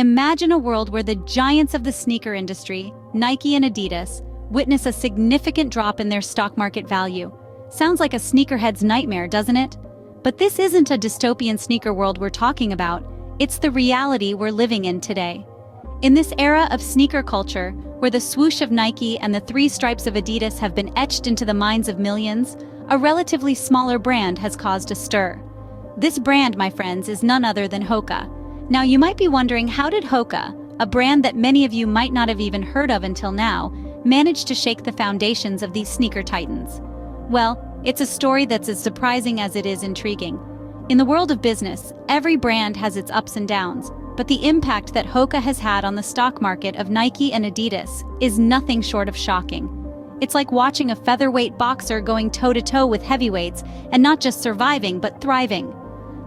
Imagine a world where the giants of the sneaker industry, Nike and Adidas, witness a significant drop in their stock market value. Sounds like a sneakerhead's nightmare, doesn't it? But this isn't a dystopian sneaker world we're talking about. It's the reality we're living in today. In this era of sneaker culture, where the swoosh of Nike and the three stripes of Adidas have been etched into the minds of millions, a relatively smaller brand has caused a stir. This brand, my friends, is none other than Hoka. Now, you might be wondering, how did Hoka, a brand that many of you might not have even heard of until now, manage to shake the foundations of these sneaker titans? Well, it's a story that's as surprising as it is intriguing. In the world of business, every brand has its ups and downs, but the impact that Hoka has had on the stock market of Nike and Adidas is nothing short of shocking. It's like watching a featherweight boxer going toe-to-toe with heavyweights and not just surviving, but thriving.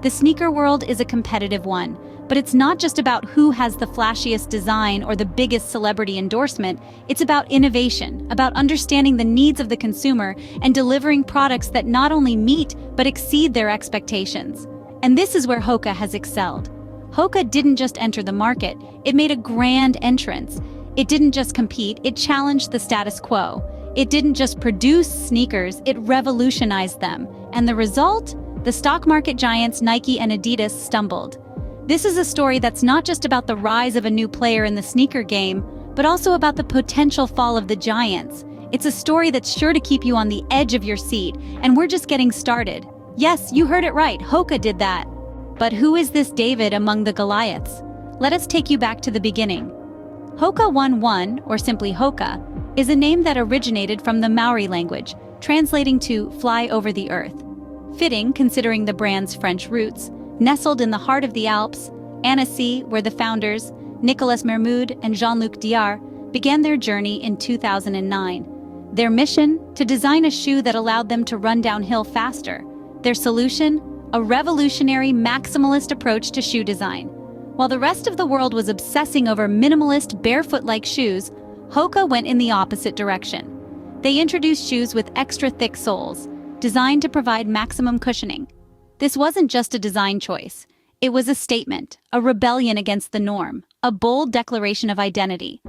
The sneaker world is a competitive one, but it's not just about who has the flashiest design or the biggest celebrity endorsement. It's about innovation, about understanding the needs of the consumer and delivering products that not only meet but exceed their expectations. And this is where Hoka has excelled. Hoka didn't just enter the market, it made a grand entrance. It didn't just compete, it challenged the status quo. It didn't just produce sneakers, it revolutionized them. And the result? The stock market giants Nike and Adidas stumbled. This is a story that's not just about the rise of a new player in the sneaker game, but also about the potential fall of the giants. It's a story that's sure to keep you on the edge of your seat, and we're just getting started. Yes, you heard it right, Hoka did that. But who is this David among the Goliaths? Let us take you back to the beginning. Hoka 11, or simply Hoka, is a name that originated from the Maori language, translating to fly over the earth. Fitting, considering the brand's French roots. Nestled in the heart of the Alps, Annecy, where the founders, Nicolas Mermoud and Jean-Luc Diard, began their journey in 2009. Their mission? To design a shoe that allowed them to run downhill faster. Their solution? A revolutionary maximalist approach to shoe design. While the rest of the world was obsessing over minimalist, barefoot-like shoes, Hoka went in the opposite direction. They introduced shoes with extra thick soles, designed to provide maximum cushioning. This wasn't just a design choice. It was a statement, a rebellion against the norm, a bold declaration of identity.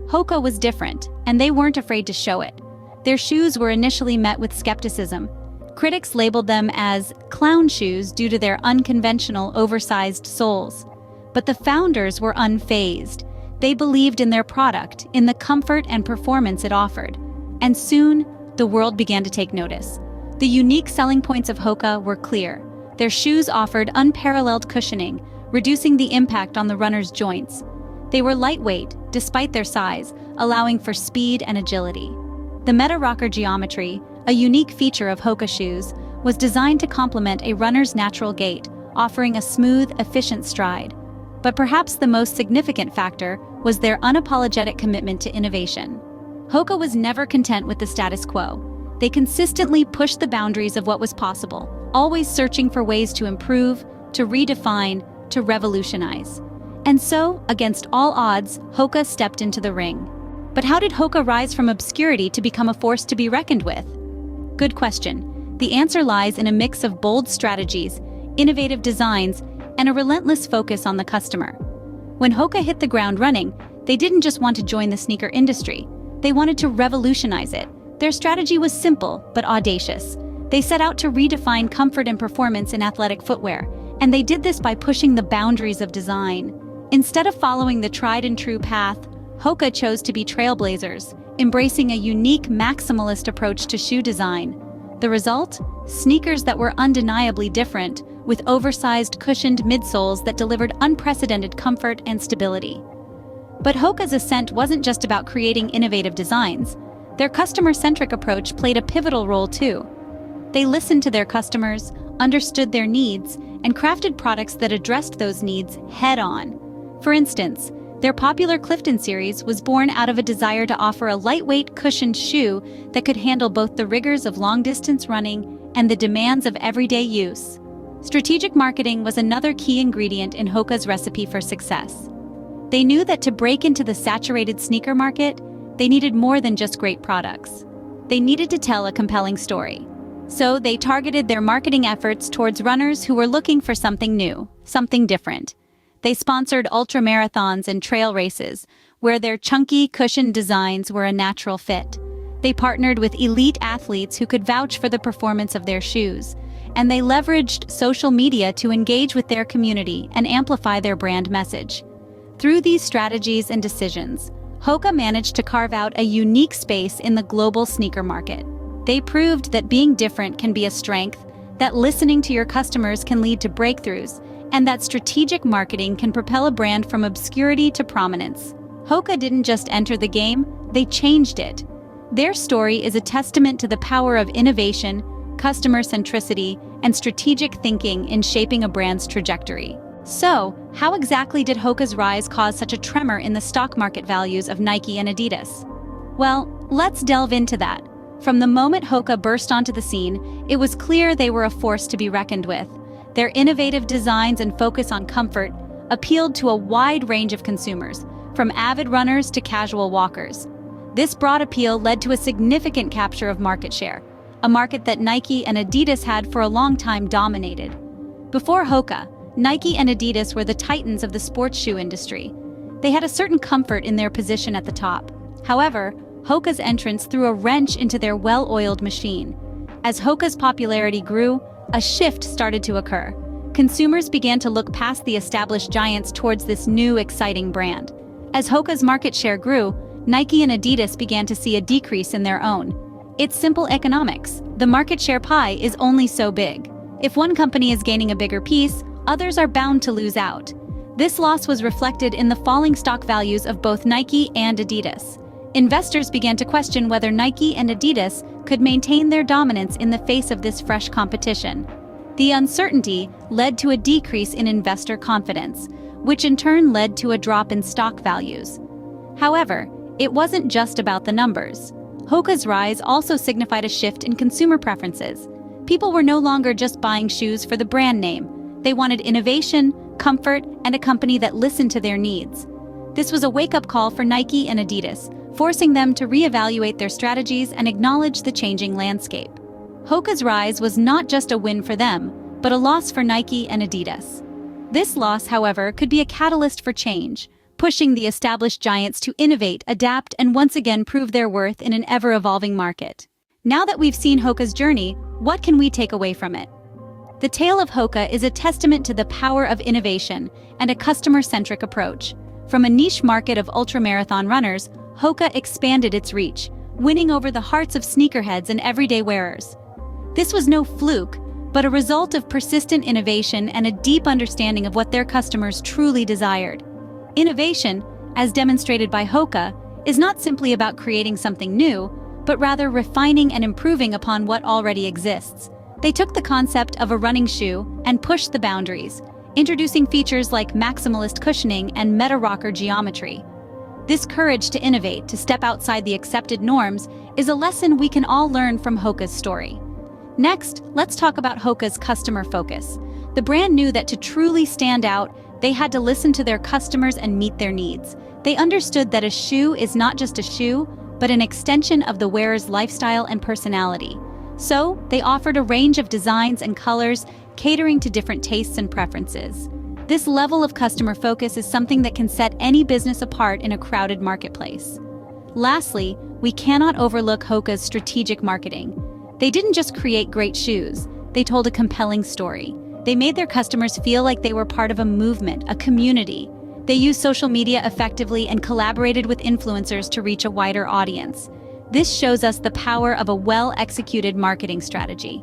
Hoka was different, and they weren't afraid to show it. Their shoes were initially met with skepticism. Critics labeled them as clown shoes due to their unconventional, oversized soles. But the founders were unfazed. They believed in their product, in the comfort and performance it offered. And soon, the world began to take notice. The unique selling points of Hoka were clear. Their shoes offered unparalleled cushioning, reducing the impact on the runner's joints. They were lightweight, despite their size, allowing for speed and agility. The meta-rocker geometry, a unique feature of Hoka shoes, was designed to complement a runner's natural gait, offering a smooth, efficient stride. But perhaps the most significant factor was their unapologetic commitment to innovation. Hoka was never content with the status quo. They consistently pushed the boundaries of what was possible, always searching for ways to improve, to redefine, to revolutionize. And so, against all odds, Hoka stepped into the ring. But how did Hoka rise from obscurity to become a force to be reckoned with? Good question. The answer lies in a mix of bold strategies, innovative designs, and a relentless focus on the customer. When Hoka hit the ground running, they didn't just want to join the sneaker industry. They wanted to revolutionize it. Their strategy was simple, but audacious. They set out to redefine comfort and performance in athletic footwear, and they did this by pushing the boundaries of design. Instead of following the tried-and-true path, Hoka chose to be trailblazers, embracing a unique maximalist approach to shoe design. The result? Sneakers that were undeniably different, with oversized cushioned midsoles that delivered unprecedented comfort and stability. But Hoka's ascent wasn't just about creating innovative designs. Their customer-centric approach played a pivotal role too. They listened to their customers, understood their needs, and crafted products that addressed those needs head-on. For instance, their popular Clifton series was born out of a desire to offer a lightweight, cushioned shoe that could handle both the rigors of long-distance running and the demands of everyday use. Strategic marketing was another key ingredient in Hoka's recipe for success. They knew that to break into the saturated sneaker market, they needed more than just great products. They needed to tell a compelling story. So they targeted their marketing efforts towards runners who were looking for something new, something different. They sponsored ultramarathons and trail races, where their chunky, cushioned designs were a natural fit. They partnered with elite athletes who could vouch for the performance of their shoes, and they leveraged social media to engage with their community and amplify their brand message. Through these strategies and decisions, Hoka managed to carve out a unique space in the global sneaker market. They proved that being different can be a strength, that listening to your customers can lead to breakthroughs, and that strategic marketing can propel a brand from obscurity to prominence. Hoka didn't just enter the game, they changed it. Their story is a testament to the power of innovation, customer centricity, and strategic thinking in shaping a brand's trajectory. So, how exactly did Hoka's rise cause such a tremor in the stock market values of Nike and Adidas? Well, let's delve into that. From the moment Hoka burst onto the scene, it was clear they were a force to be reckoned with. Their innovative designs and focus on comfort appealed to a wide range of consumers, from avid runners to casual walkers. This broad appeal led to a significant capture of market share, a market that Nike and Adidas had for a long time dominated. Before Hoka, Nike and Adidas were the titans of the sports shoe industry. They had a certain comfort in their position at the top. However, Hoka's entrance threw a wrench into their well-oiled machine. As Hoka's popularity grew, a shift started to occur. Consumers began to look past the established giants towards this new, exciting brand. As Hoka's market share grew, Nike and Adidas began to see a decrease in their own. It's simple economics. The market share pie is only so big. If one company is gaining a bigger piece, others are bound to lose out. This loss was reflected in the falling stock values of both Nike and Adidas. Investors began to question whether Nike and Adidas could maintain their dominance in the face of this fresh competition. The uncertainty led to a decrease in investor confidence, which in turn led to a drop in stock values. However, it wasn't just about the numbers. Hoka's rise also signified a shift in consumer preferences. People were no longer just buying shoes for the brand name. They wanted innovation, comfort, and a company that listened to their needs. This was a wake-up call for Nike and Adidas, forcing them to reevaluate their strategies and acknowledge the changing landscape. Hoka's rise was not just a win for them, but a loss for Nike and Adidas. This loss, however, could be a catalyst for change, pushing the established giants to innovate, adapt, and once again prove their worth in an ever-evolving market. Now that we've seen Hoka's journey, what can we take away from it? The tale of Hoka is a testament to the power of innovation and a customer-centric approach. From a niche market of ultramarathon runners, Hoka expanded its reach, winning over the hearts of sneakerheads and everyday wearers. This was no fluke, but a result of persistent innovation and a deep understanding of what their customers truly desired. Innovation, as demonstrated by Hoka, is not simply about creating something new, but rather refining and improving upon what already exists. They took the concept of a running shoe and pushed the boundaries, introducing features like maximalist cushioning and meta-rocker geometry. This courage to innovate, to step outside the accepted norms, is a lesson we can all learn from Hoka's story. Next, let's talk about Hoka's customer focus. The brand knew that to truly stand out, they had to listen to their customers and meet their needs. They understood that a shoe is not just a shoe, but an extension of the wearer's lifestyle and personality. So, they offered a range of designs and colors, catering to different tastes and preferences. This level of customer focus is something that can set any business apart in a crowded marketplace. Lastly, we cannot overlook Hoka's strategic marketing. They didn't just create great shoes, they told a compelling story. They made their customers feel like they were part of a movement, a community. They used social media effectively and collaborated with influencers to reach a wider audience. This shows us the power of a well-executed marketing strategy.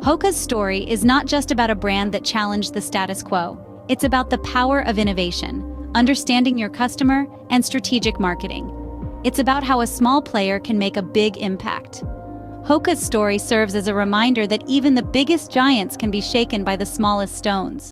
Hoka's story is not just about a brand that challenged the status quo. It's about the power of innovation, understanding your customer, and strategic marketing. It's about how a small player can make a big impact. Hoka's story serves as a reminder that even the biggest giants can be shaken by the smallest stones.